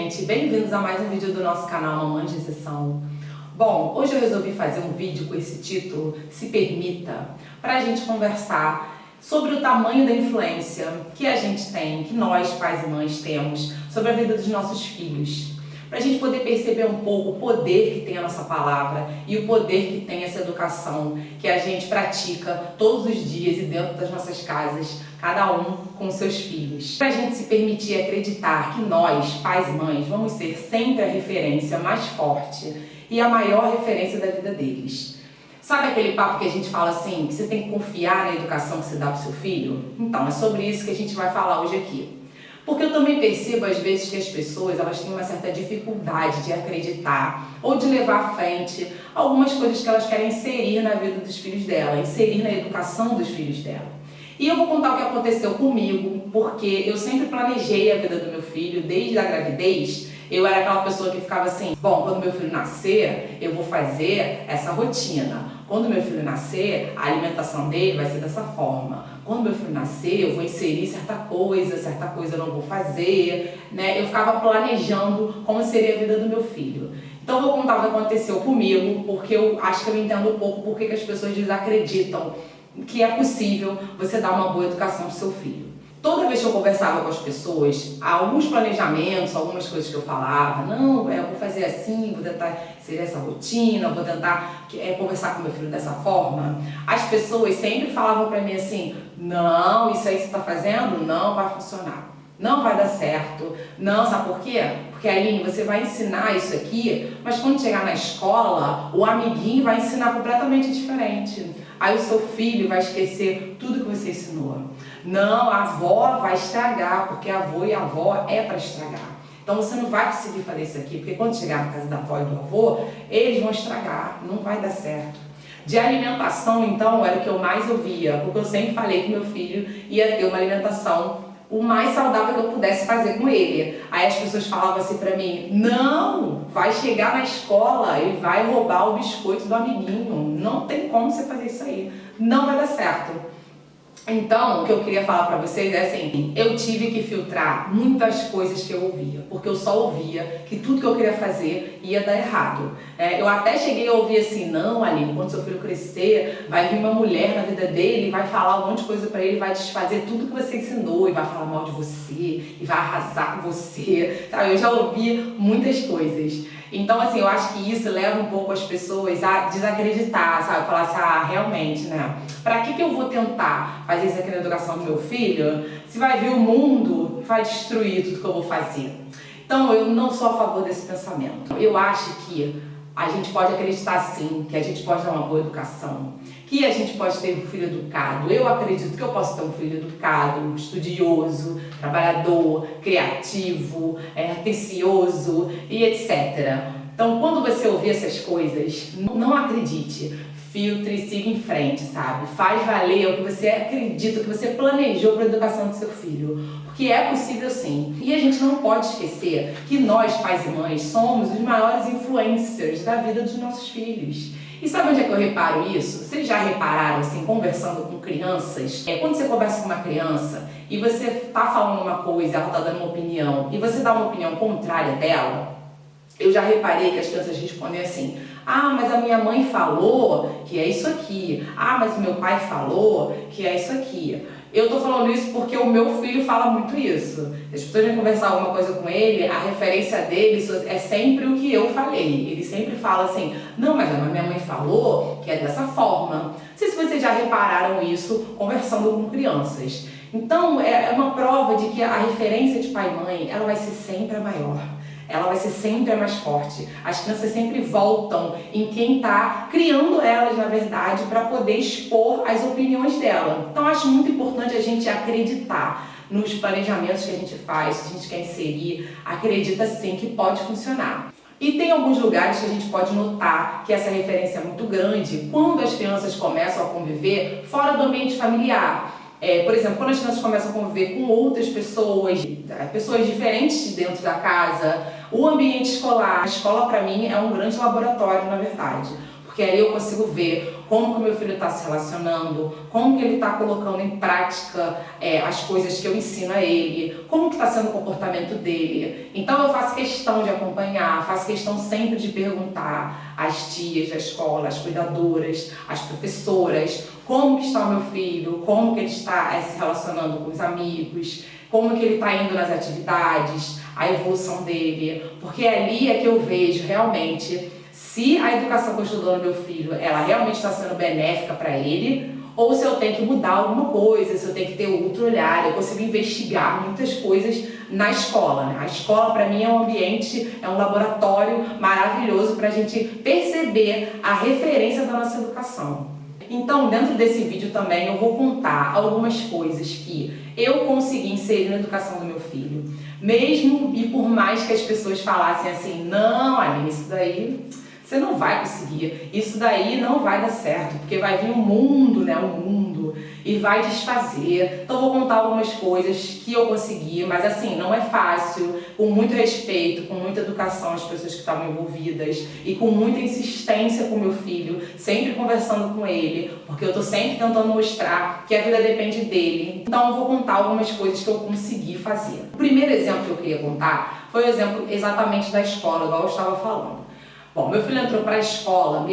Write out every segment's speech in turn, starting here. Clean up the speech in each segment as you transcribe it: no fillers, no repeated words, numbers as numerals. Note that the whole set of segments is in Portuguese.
gente! Bem-vindos a mais um vídeo do nosso canal Mamães de Sessão. Bom, hoje eu resolvi fazer um vídeo com esse título, Se Permita, para a gente conversar sobre o tamanho da influência que a gente tem, que nós, pais e mães, temos sobre a vida dos nossos filhos. Para a gente poder perceber um pouco o poder que tem a nossa palavra e o poder que tem essa educação que a gente pratica todos os dias e dentro das nossas casas, cada um com seus filhos. Para a gente se permitir acreditar que nós, pais e mães, vamos ser sempre a referência mais forte e a maior referência da vida deles. Sabe aquele papo que a gente fala assim, que você tem que confiar na educação que você dá para o seu filho? Então, é sobre isso que a gente vai falar hoje aqui. Porque eu também percebo às vezes que as pessoas elas têm uma certa dificuldade de acreditar ou de levar à frente algumas coisas que elas querem inserir na vida dos filhos dela, inserir na educação dos filhos dela. E eu vou contar o que aconteceu comigo, porque eu sempre planejei a vida do meu filho desde a gravidez. Eu era aquela pessoa que ficava assim, bom, quando meu filho nascer, eu vou fazer essa rotina. Quando meu filho nascer, a alimentação dele vai ser dessa forma. Quando meu filho nascer, eu vou inserir certa coisa eu não vou fazer, né? Eu ficava planejando como seria a vida do meu filho. Então eu vou contar o que aconteceu comigo, porque eu acho que eu entendo um pouco porque que as pessoas desacreditam que é possível você dar uma boa educação para o seu filho. Toda vez que eu conversava com as pessoas, alguns planejamentos, algumas coisas que eu falava, não, eu vou fazer assim, vou tentar ser essa rotina, vou tentar conversar com meu filho dessa forma, as pessoas sempre falavam pra mim assim, não, isso aí que você tá fazendo não vai funcionar, não vai dar certo, não, sabe por quê? Porque, Aline, você vai ensinar isso aqui, mas quando chegar na escola, o amiguinho vai ensinar completamente diferente. Aí o seu filho vai esquecer tudo que você ensinou. Não, a avó vai estragar, porque a avó e a avó é para estragar. Então você não vai conseguir fazer isso aqui, porque quando chegar na casa da avó e do avô, eles vão estragar, não vai dar certo. De alimentação, então, era o que eu mais ouvia, porque eu sempre falei que meu filho ia ter uma alimentação o mais saudável que eu pudesse fazer com ele. Aí as pessoas falavam assim pra mim, não, vai chegar na escola e vai roubar o biscoito do amiguinho, não tem como você fazer isso aí, não vai dar certo. Então, o que eu queria falar pra vocês é assim, eu tive que filtrar muitas coisas que eu ouvia, porque eu só ouvia que tudo que eu queria fazer ia dar errado. Eu até cheguei a ouvir assim, não, Aline, quando seu filho crescer, vai vir uma mulher na vida dele, vai falar um monte de coisa pra ele, vai desfazer tudo que você ensinou, e vai falar mal de você, e vai arrasar com você, sabe? Eu já ouvi muitas coisas. Então, assim, eu acho que isso leva um pouco as pessoas a desacreditar, sabe? Falar assim, realmente, né? Pra que eu vou tentar fazer isso aqui na educação do meu filho se vai vir o mundo e vai destruir tudo que eu vou fazer? Então, eu não sou a favor desse pensamento. Eu acho que a gente pode acreditar sim, que a gente pode dar uma boa educação, que a gente pode ter um filho educado. Eu acredito que eu posso ter um filho educado, estudioso, trabalhador, criativo, atencioso e etc. Então, quando você ouvir essas coisas, não acredite. Filtre e siga em frente, sabe? Faz valer o que você acredita, o que você planejou para a educação do seu filho. Porque é possível sim. E a gente não pode esquecer que nós, pais e mães, somos os maiores influencers da vida dos nossos filhos. E sabe onde é que eu reparo isso? Vocês já repararam, assim, conversando com crianças? Quando você conversa com uma criança e você tá falando uma coisa, ela tá dando uma opinião, e você dá uma opinião contrária dela, eu já reparei que as crianças respondem assim, mas a minha mãe falou que é isso aqui. Mas o meu pai falou que é isso aqui. Eu tô falando isso porque o meu filho fala muito isso. As pessoas vêm conversar alguma coisa com ele, a referência dele é sempre o que eu falei. Ele sempre fala assim, não, mas a minha mãe falou que é dessa forma. Não sei se vocês já repararam isso conversando com crianças. Então, é uma prova de que a referência de pai e mãe, ela vai ser sempre a maior. Ela vai ser sempre a mais forte. As crianças sempre voltam em quem está criando elas, na verdade, para poder expor as opiniões dela. Então, acho muito importante a gente acreditar nos planejamentos que a gente faz, se a gente quer inserir, acredita sim que pode funcionar. E tem alguns lugares que a gente pode notar que essa referência é muito grande quando as crianças começam a conviver fora do ambiente familiar. Por exemplo, quando as crianças começam a conviver com outras pessoas diferentes de dentro da casa, o ambiente escolar. A escola, para mim, é um grande laboratório, na verdade. porque aí eu consigo ver como que o meu filho está se relacionando, como que ele está colocando em prática as coisas que eu ensino a ele, como que está sendo o comportamento dele. Então eu faço questão de acompanhar, faço questão sempre de perguntar às tias da escola, às cuidadoras, às professoras, como que está o meu filho, como que ele está se relacionando com os amigos, como que ele está indo nas atividades, a evolução dele, porque ali é que eu vejo realmente se a educação que eu estou dando ao meu filho, ela realmente está sendo benéfica para ele, ou se eu tenho que mudar alguma coisa, se eu tenho que ter outro olhar. Eu consigo investigar muitas coisas na escola, né? A escola para mim é um ambiente, é um laboratório maravilhoso para a gente perceber a referência da nossa educação. Então, dentro desse vídeo também eu vou contar algumas coisas que eu consegui inserir na educação do meu filho. Mesmo e por mais que as pessoas falassem assim, não, Aline, isso daí você não vai conseguir, isso daí não vai dar certo, porque vai vir o mundo, né, o mundo, e vai desfazer. Então vou contar algumas coisas que eu consegui, mas assim, não é fácil, com muito respeito, com muita educação às pessoas que estavam envolvidas e com muita insistência com meu filho, sempre conversando com ele, porque eu tô sempre tentando mostrar que a vida depende dele. Então eu vou contar algumas coisas que eu consegui fazer. O primeiro exemplo que eu queria contar foi o exemplo exatamente da escola, igual eu estava falando. Bom, meu filho entrou para a escola,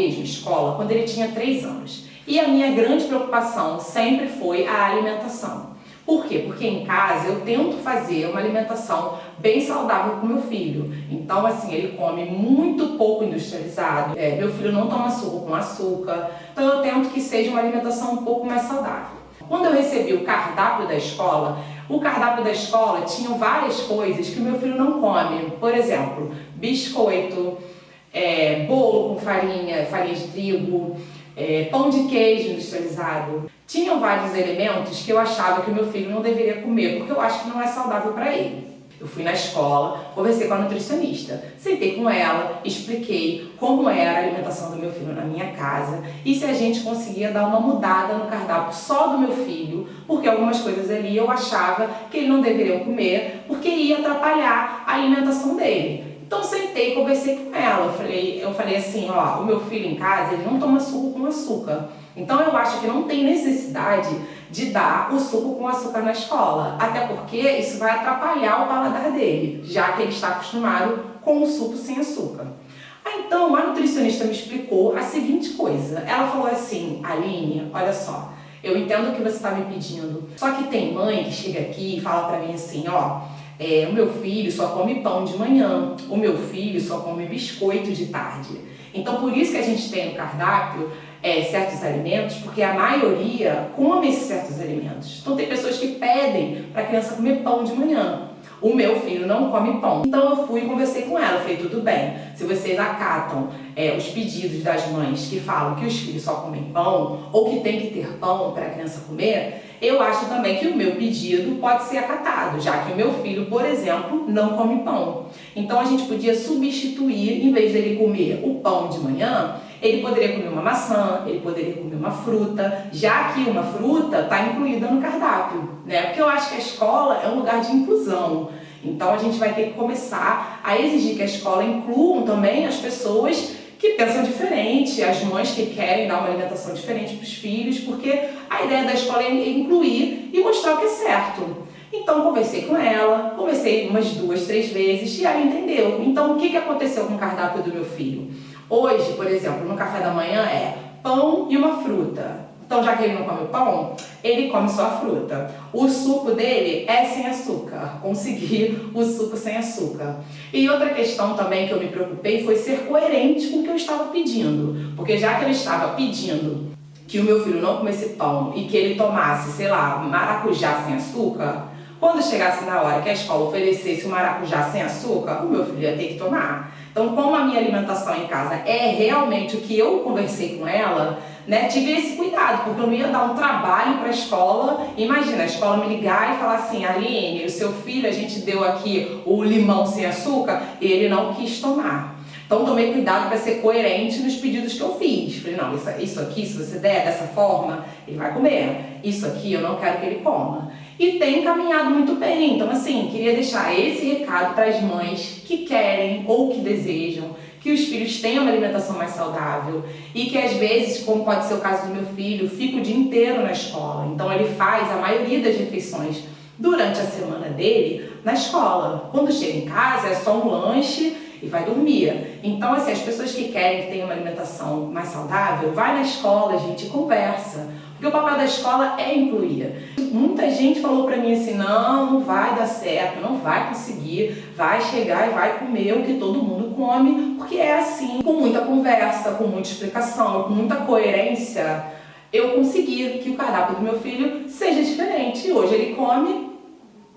quando ele tinha 3 anos. E a minha grande preocupação sempre foi a alimentação. Por quê? Porque em casa eu tento fazer uma alimentação bem saudável com meu filho. Então, assim, ele come muito pouco industrializado. Meu filho não toma suco com açúcar. Então, eu tento que seja uma alimentação um pouco mais saudável. Quando eu recebi o cardápio da escola tinha várias coisas que o meu filho não come. Por exemplo, biscoito, bolo com farinha de trigo, pão de queijo industrializado. Tinham vários elementos que eu achava que o meu filho não deveria comer, porque eu acho que não é saudável para ele. Eu fui na escola, conversei com a nutricionista, sentei com ela, expliquei como era a alimentação do meu filho na minha casa e se a gente conseguia dar uma mudada no cardápio só do meu filho, porque algumas coisas ali eu achava que ele não deveria comer, porque ia atrapalhar a alimentação dele. Então sentei e conversei com ela, eu falei assim, ó, o meu filho em casa, ele não toma suco com açúcar. Então eu acho que não tem necessidade de dar o suco com açúcar na escola, até porque isso vai atrapalhar o paladar dele, já que ele está acostumado com o suco sem açúcar. Então a nutricionista me explicou a seguinte coisa, ela falou assim, Aline, olha só, eu entendo o que você está me pedindo, só que tem mãe que chega aqui e fala pra mim assim, ó, o meu filho só come pão de manhã, o meu filho só come biscoito de tarde. Então por isso que a gente tem no cardápio certos alimentos, porque a maioria come esses certos alimentos. Então tem pessoas que pedem para a criança comer pão de manhã. O meu filho não come pão. Então eu fui e conversei com ela, falei, tudo bem, se vocês acatam os pedidos das mães que falam que os filhos só comem pão, ou que tem que ter pão para a criança comer, eu acho também que o meu pedido pode ser acatado, já que o meu filho, por exemplo, não come pão. Então a gente podia substituir, em vez dele comer o pão de manhã, ele poderia comer uma maçã, ele poderia comer uma fruta, já que uma fruta está incluída no cardápio, né? Porque eu acho que a escola é um lugar de inclusão. Então a gente vai ter que começar a exigir que a escola incluam também as pessoas que pensam diferente, as mães que querem dar uma alimentação diferente para os filhos, porque a ideia da escola é incluir e mostrar o que é certo. Então conversei com ela, conversei umas 2, 3 vezes e ela entendeu. Então o que aconteceu com o cardápio do meu filho? Hoje, por exemplo, no café da manhã é pão e uma fruta. Então, já que ele não come pão, ele come só a fruta. O suco dele é sem açúcar. Consegui o suco sem açúcar. E outra questão também que eu me preocupei foi ser coerente com o que eu estava pedindo. Porque já que eu estava pedindo que o meu filho não comesse pão e que ele tomasse, sei lá, maracujá sem açúcar, quando chegasse na hora que a escola oferecesse o maracujá sem açúcar, o meu filho ia ter que tomar. Então, como a minha alimentação em casa é realmente o que eu conversei com ela, né, tive esse cuidado, porque eu não ia dar um trabalho para a escola. Imagina, a escola me ligar e falar assim, Aline, o seu filho, a gente deu aqui o limão sem açúcar e ele não quis tomar. Então tomei cuidado para ser coerente nos pedidos que eu fiz. Falei, não, isso aqui, se você der dessa forma, ele vai comer. Isso aqui eu não quero que ele coma. E tem caminhado muito bem. Então assim, queria deixar esse recado para as mães que querem ou que desejam que os filhos tenham uma alimentação mais saudável e que às vezes, como pode ser o caso do meu filho, fica o dia inteiro na escola. Então ele faz a maioria das refeições durante a semana dele na escola. Quando chega em casa é só um lanche e vai dormir. Então, assim, as pessoas que querem que tenha uma alimentação mais saudável, vai na escola, gente, e conversa. Porque o papel da escola é incluir. Muita gente falou pra mim assim, não vai dar certo, não vai conseguir, vai chegar e vai comer o que todo mundo come, porque é assim, com muita conversa, com muita explicação, com muita coerência, eu consegui que o cardápio do meu filho seja diferente. E hoje ele come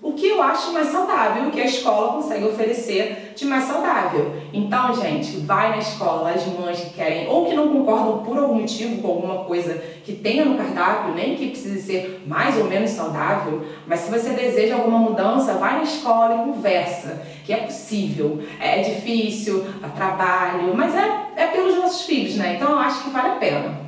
o que eu acho mais saudável, o que a escola consegue oferecer de mais saudável. Então, gente, vai na escola, as mães que querem ou que não concordam por algum motivo com alguma coisa que tenha no cardápio, nem que precise ser mais ou menos saudável, mas se você deseja alguma mudança, vai na escola e conversa, que é possível. É difícil, dá trabalho, mas é pelos nossos filhos, né? Então eu acho que vale a pena.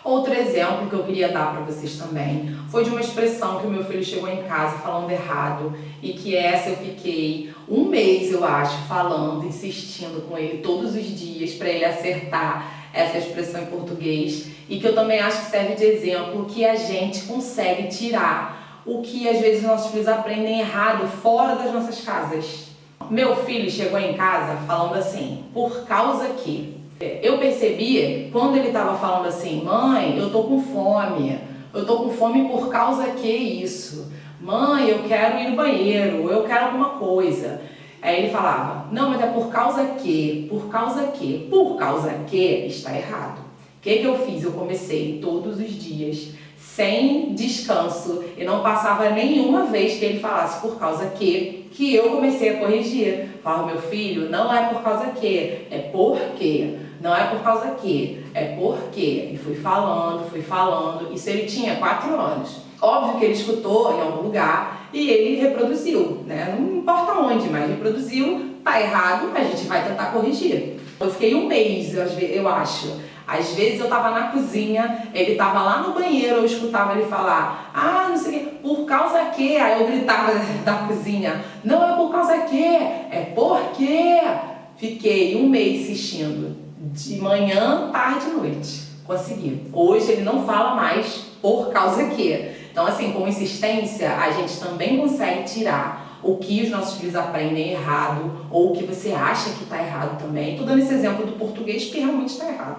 Outro exemplo que eu queria dar para vocês também foi de uma expressão que o meu filho chegou em casa falando errado e que essa eu fiquei um mês, eu acho, falando, insistindo com ele todos os dias para ele acertar essa expressão em português e que eu também acho que serve de exemplo que a gente consegue tirar o que às vezes nossos filhos aprendem errado fora das nossas casas. Meu filho chegou em casa falando assim, por causa que... Eu percebia, quando ele estava falando assim, mãe, eu tô com fome por causa que isso, mãe, eu quero ir no banheiro, eu quero alguma coisa. Aí ele falava, não, mas é por causa que está errado. O que eu fiz? Eu comecei todos os dias, sem descanso, e não passava nenhuma vez que ele falasse por causa que eu comecei a corrigir. Falava, meu filho, não é por causa que, é porque. Não é por causa que, é porque. E fui falando. Isso ele tinha 4 anos. Óbvio que ele escutou em algum lugar e ele reproduziu, né? Não importa onde, mas reproduziu, tá errado, a gente vai tentar corrigir. Eu fiquei um mês, eu acho. Às vezes eu tava na cozinha, ele tava lá no banheiro, eu escutava ele falar, não sei o que, por causa que, aí eu gritava da cozinha, não é por causa que, é porque. Fiquei um mês insistindo. De manhã, tarde e noite. Consegui. Hoje ele não fala mais por causa que. Então, assim, com insistência, a gente também consegue tirar o que os nossos filhos aprendem errado ou o que você acha que está errado também. Estou dando esse exemplo do português que realmente está errado.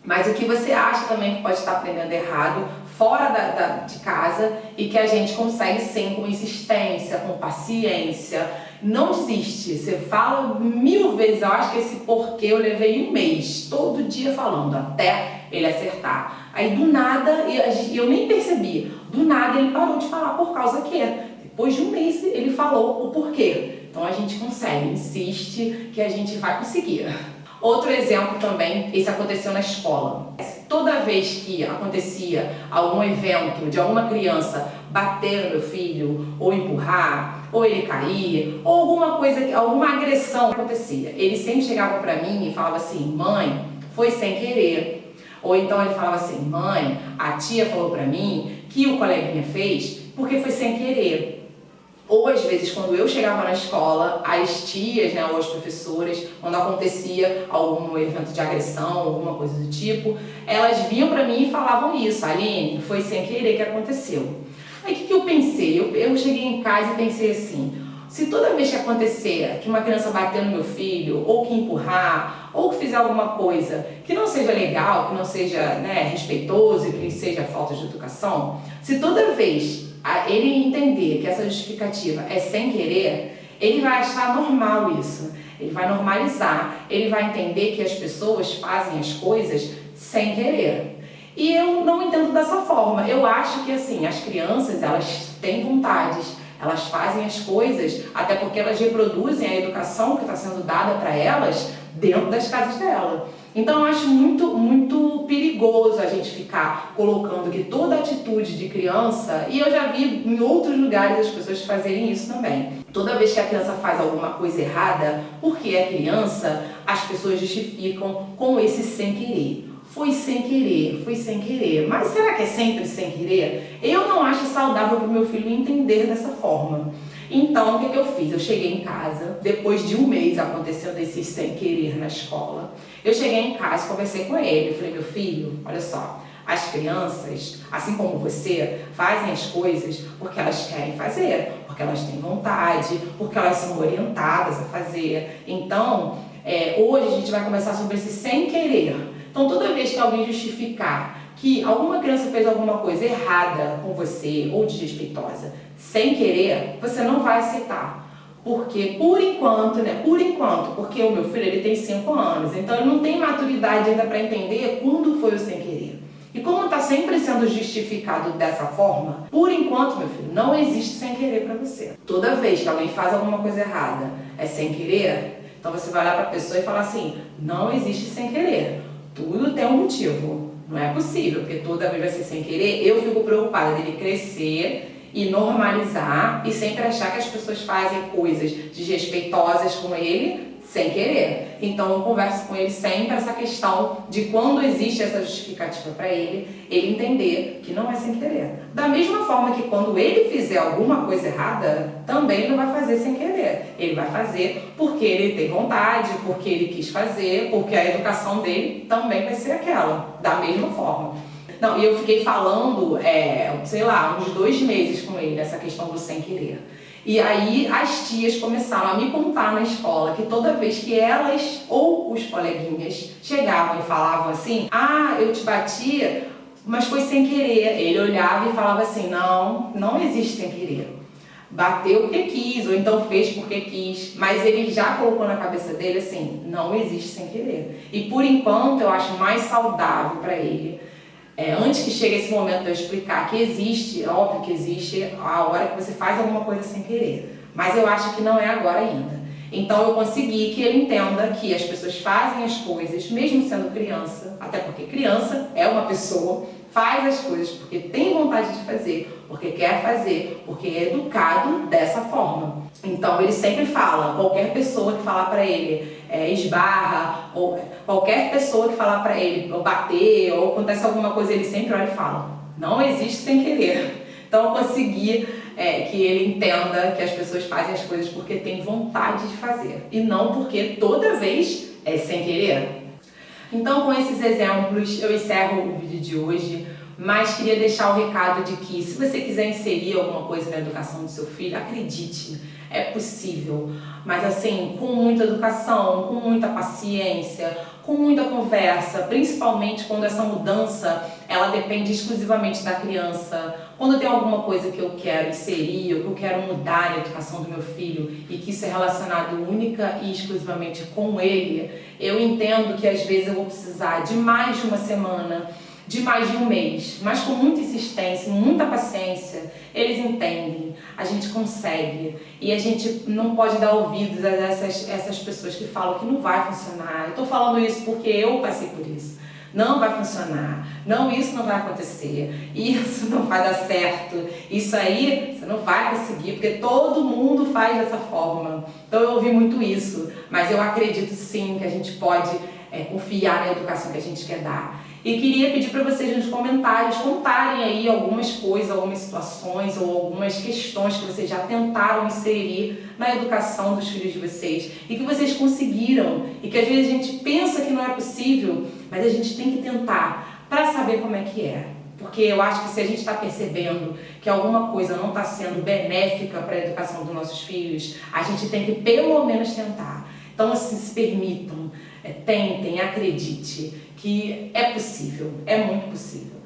Mas o que você acha também que pode estar aprendendo errado fora de casa e que a gente consegue sim com insistência, com paciência. Não desiste, você fala 1000 vezes, eu acho que esse porquê eu levei um mês, todo dia falando, até ele acertar. Aí do nada, eu nem percebi, do nada ele parou de falar por causa que. Depois de um mês ele falou o porquê. Então a gente consegue, insiste que a gente vai conseguir. Outro exemplo também, esse aconteceu na escola. Toda vez que acontecia algum evento de alguma criança bater no meu filho, ou empurrar, ou ele cair, ou alguma coisa, alguma agressão acontecia, ele sempre chegava pra mim e falava assim, mãe, foi sem querer. Ou então ele falava assim, mãe, a tia falou pra mim que o coleguinha fez porque foi sem querer. Ou às vezes quando eu chegava na escola, as tias, né, ou as professoras, quando acontecia algum evento de agressão, alguma coisa do tipo, elas vinham pra mim e falavam isso, Aline, foi sem querer que aconteceu. Aí o que eu pensei? Eu cheguei em casa e pensei assim, se toda vez que acontecer que uma criança bater no meu filho, ou que empurrar, ou que fizer alguma coisa que não seja legal, que não seja, né, respeitoso, que seja falta de educação, se toda vez ele entender que essa justificativa é sem querer, ele vai achar normal isso, ele vai normalizar, ele vai entender que as pessoas fazem as coisas sem querer. E eu não entendo dessa forma, eu acho que assim, as crianças, elas têm vontades, elas fazem as coisas, até porque elas reproduzem a educação que está sendo dada para elas dentro das casas dela. Então eu acho muito perigoso a gente ficar colocando que toda atitude de criança, e eu já vi em outros lugares as pessoas fazerem isso também. Toda vez que a criança faz alguma coisa errada, porque é criança, as pessoas justificam com esse sem querer. Foi sem querer. Mas será que é sempre sem querer? Eu não acho saudável para o meu filho entender dessa forma. Então, o que eu fiz? Eu cheguei em casa, depois de um mês acontecendo esse sem querer na escola. Eu cheguei em casa, conversei com ele, eu falei, meu filho, olha só, as crianças, assim como você, fazem as coisas porque elas querem fazer, porque elas têm vontade, porque elas são orientadas a fazer. Então, hoje a gente vai conversar sobre esse sem querer. Então, toda vez que alguém justificar que alguma criança fez alguma coisa errada com você ou desrespeitosa, sem querer, você não vai aceitar. Porque, por enquanto, porque o meu filho ele tem 5 anos, então ele não tem maturidade ainda para entender quando foi o sem querer. E como está sempre sendo justificado dessa forma, por enquanto, meu filho, não existe sem querer para você. Toda vez que alguém faz alguma coisa errada, é sem querer, então você vai olhar para a pessoa e falar assim, não existe sem querer. Tudo tem um motivo. Não é possível, porque toda vez vai ser sem querer. Eu fico preocupada dele crescer e normalizar e sempre achar que as pessoas fazem coisas desrespeitosas com ele sem querer. Então eu converso com ele sempre essa questão de quando existe essa justificativa para ele entender que não é sem querer. Da mesma forma que quando ele fizer alguma coisa errada, também não vai fazer sem querer. Ele vai fazer porque ele tem vontade, porque ele quis fazer, porque a educação dele também vai ser aquela, da mesma forma. Não, e eu fiquei falando, uns 2 meses com ele, essa questão do sem querer. E aí as tias começaram a me contar na escola que toda vez que elas ou os coleguinhas chegavam e falavam assim, eu te bati, mas foi sem querer. Ele olhava e falava assim, não existe sem querer. Bateu porque quis, ou então fez porque quis, mas ele já colocou na cabeça dele assim, não existe sem querer. E por enquanto eu acho mais saudável para ele, antes que chegue esse momento de eu explicar que existe, óbvio que existe a hora que você faz alguma coisa sem querer, mas eu acho que não é agora ainda. Então eu consegui que ele entenda que as pessoas fazem as coisas, mesmo sendo criança, até porque criança é uma pessoa, faz as coisas porque tem vontade de fazer, porque quer fazer, porque é educado dessa forma. Então ele sempre fala, qualquer pessoa que falar para ele esbarra, ou qualquer pessoa que falar para ele ou bater, ou acontece alguma coisa, ele sempre olha e fala, não existe sem querer. Então eu consegui que ele entenda que as pessoas fazem as coisas porque tem vontade de fazer e não porque toda vez é sem querer. Então, com esses exemplos, eu encerro o vídeo de hoje, mas queria deixar o recado de que se você quiser inserir alguma coisa na educação do seu filho, acredite, é possível, mas assim, com muita educação, com muita paciência, com muita conversa, principalmente quando essa mudança, ela depende exclusivamente da criança. Quando tem alguma coisa que eu quero inserir, ou que eu quero mudar na educação do meu filho e que isso é relacionado única e exclusivamente com ele, eu entendo que às vezes eu vou precisar de mais de uma semana, de mais de um mês, mas com muita insistência, muita paciência, eles entendem, a gente consegue e a gente não pode dar ouvidos a essas pessoas que falam que não vai funcionar. Eu tô falando isso porque eu passei por isso. Não vai funcionar, isso não vai acontecer, isso não vai dar certo, isso aí você não vai conseguir, porque todo mundo faz dessa forma. Então eu ouvi muito isso, mas eu acredito sim que a gente pode confiar na educação que a gente quer dar. E queria pedir para vocês nos comentários contarem aí algumas coisas, algumas situações ou algumas questões que vocês já tentaram inserir na educação dos filhos de vocês e que vocês conseguiram e que às vezes a gente pensa que não é possível, mas a gente tem que tentar para saber como é que é. Porque eu acho que se a gente está percebendo que alguma coisa não está sendo benéfica para a educação dos nossos filhos, a gente tem que pelo menos tentar. Então assim, se permitam, tentem, acredite que é possível, é muito possível.